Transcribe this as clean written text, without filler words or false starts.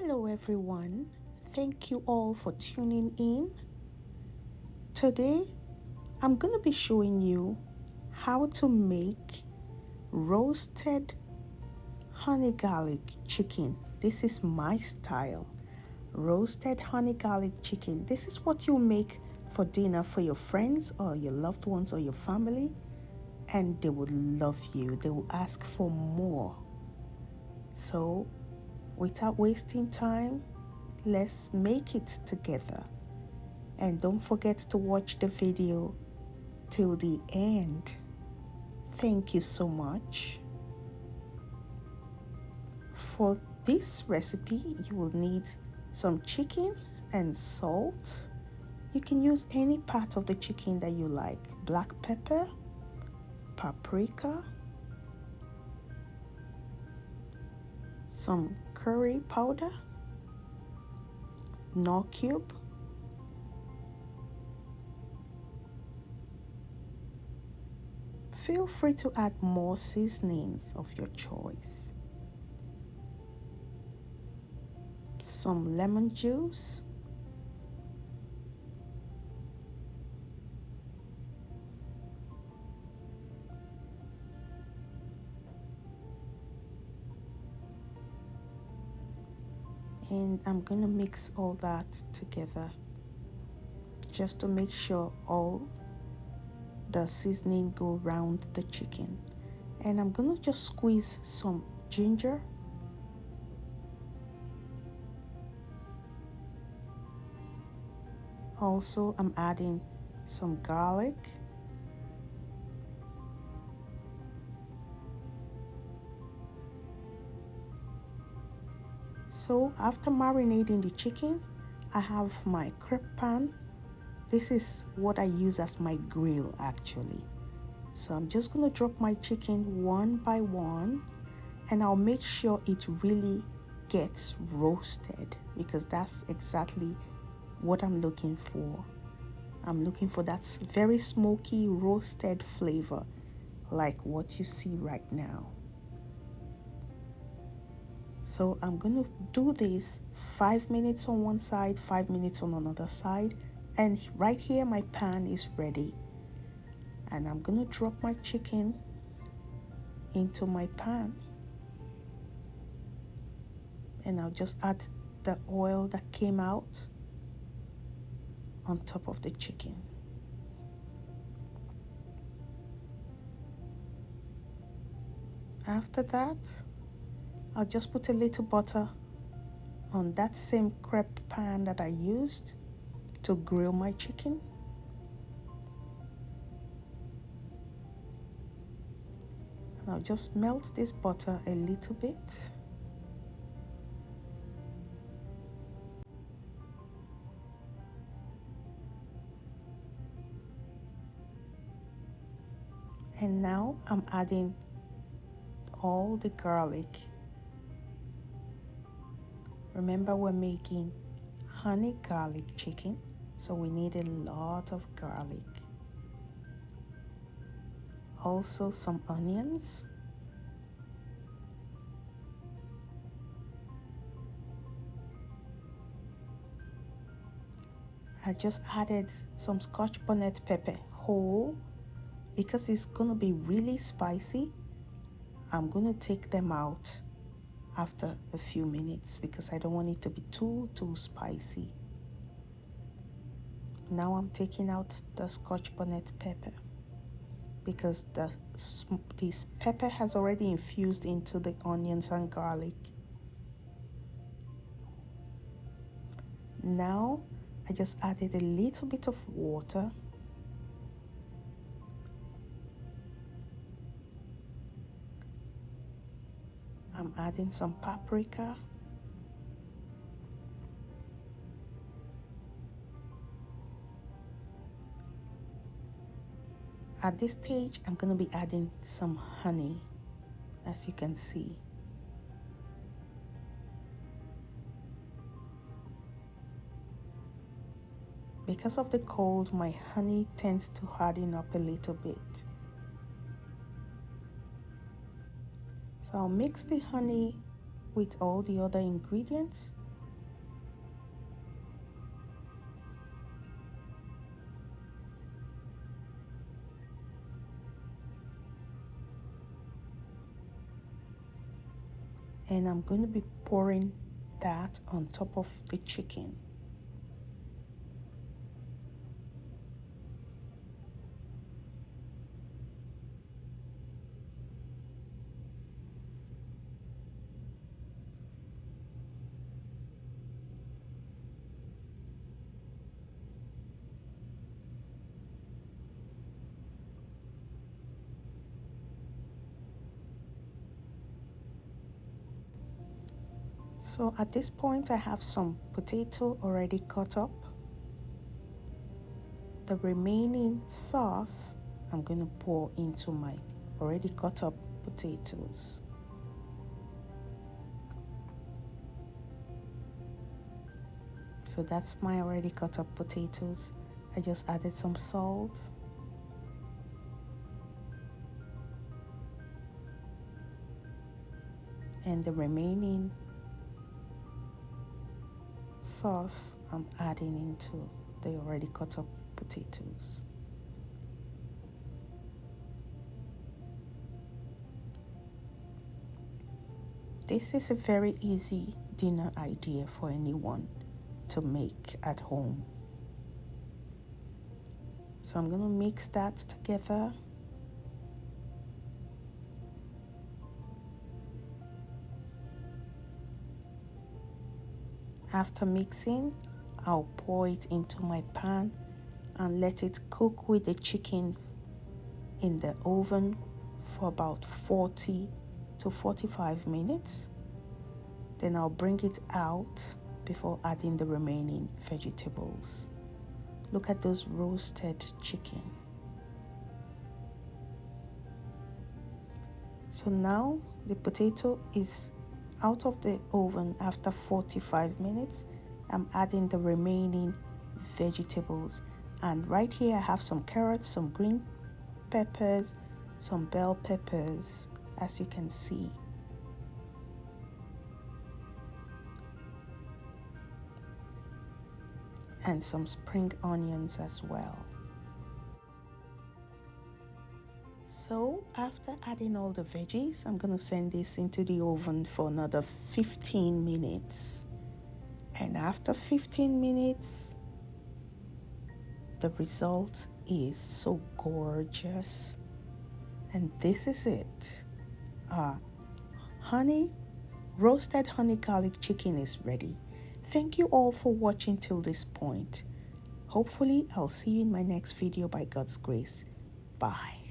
Hello everyone, thank you all for tuning in. Today I'm going to be showing you how to make roasted honey garlic chicken. This is my style. Roasted honey garlic chicken. This is what you make for dinner for your friends or your loved ones or your family, and they would love you. They will ask for more. So, without wasting time, let's make it together. And don't forget to watch the video till the end. Thank you so much. For this recipe, you will need some chicken and salt. You can use any part of the chicken that you like. Black pepper, paprika, some curry powder, Knorr cube, feel free to add more seasonings of your choice. Some lemon juice, and I'm going to mix all that together just to make sure all the seasoning go around the chicken. And I'm going to just squeeze some ginger, also I'm adding some garlic, so after marinating the chicken, I have my crepe pan. This is what I use as my grill actually. So I'm just going to drop my chicken one by one, and I'll make sure it really gets roasted because that's exactly what I'm looking for. I'm looking for that very smoky roasted flavor like what you see right now. So I'm going to do this 5 minutes on one side, 5 minutes on another side, and right here my pan is ready. And I'm going to drop my chicken into my pan, and I'll just add the oil that came out on top of the chicken. After that, I'll just put a little butter on that same crepe pan that I used to grill my chicken. And I'll just melt this butter a little bit. And now I'm adding all the garlic. Remember, we're making honey garlic chicken, so we need a lot of garlic. Also some onions. I just added some Scotch bonnet pepper whole because it's gonna be really spicy. I'm gonna take them out after a few minutes because I don't want it to be too spicy. Now I'm taking out the Scotch bonnet pepper because this pepper has already infused into the onions and garlic. Now I just added a little bit of water. I'm adding some paprika. At this stage, I'm going to be adding some honey, as you can see. Because of the cold, my honey tends to harden up a little bit. So I'll mix the honey with all the other ingredients And I'm going to be pouring that on top of the chicken. So at this point, I have some potato already cut up. The remaining sauce I'm going to pour into my already cut up potatoes. So that's my already cut up potatoes. I just added some salt. And the remaining sauce I'm adding into the already cut up potatoes. This is a very easy dinner idea for anyone to make at home. So I'm going to mix that together. After mixing, I'll pour it into my pan and let it cook with the chicken in the oven for about 40 to 45 minutes. Then I'll bring it out before adding the remaining vegetables. Look at those roasted chicken. So now the potato is out of the oven after 45 minutes. I'm adding the remaining vegetables. And right here I have some carrots, some green peppers, some bell peppers, as you can see. And some spring onions as well. So after adding all the veggies, I'm going to send this into the oven for another 15 minutes. And after 15 minutes, the result is so gorgeous. And this is it. Roasted honey garlic chicken is ready. Thank you all for watching till this point. Hopefully, I'll see you in my next video by God's grace. Bye.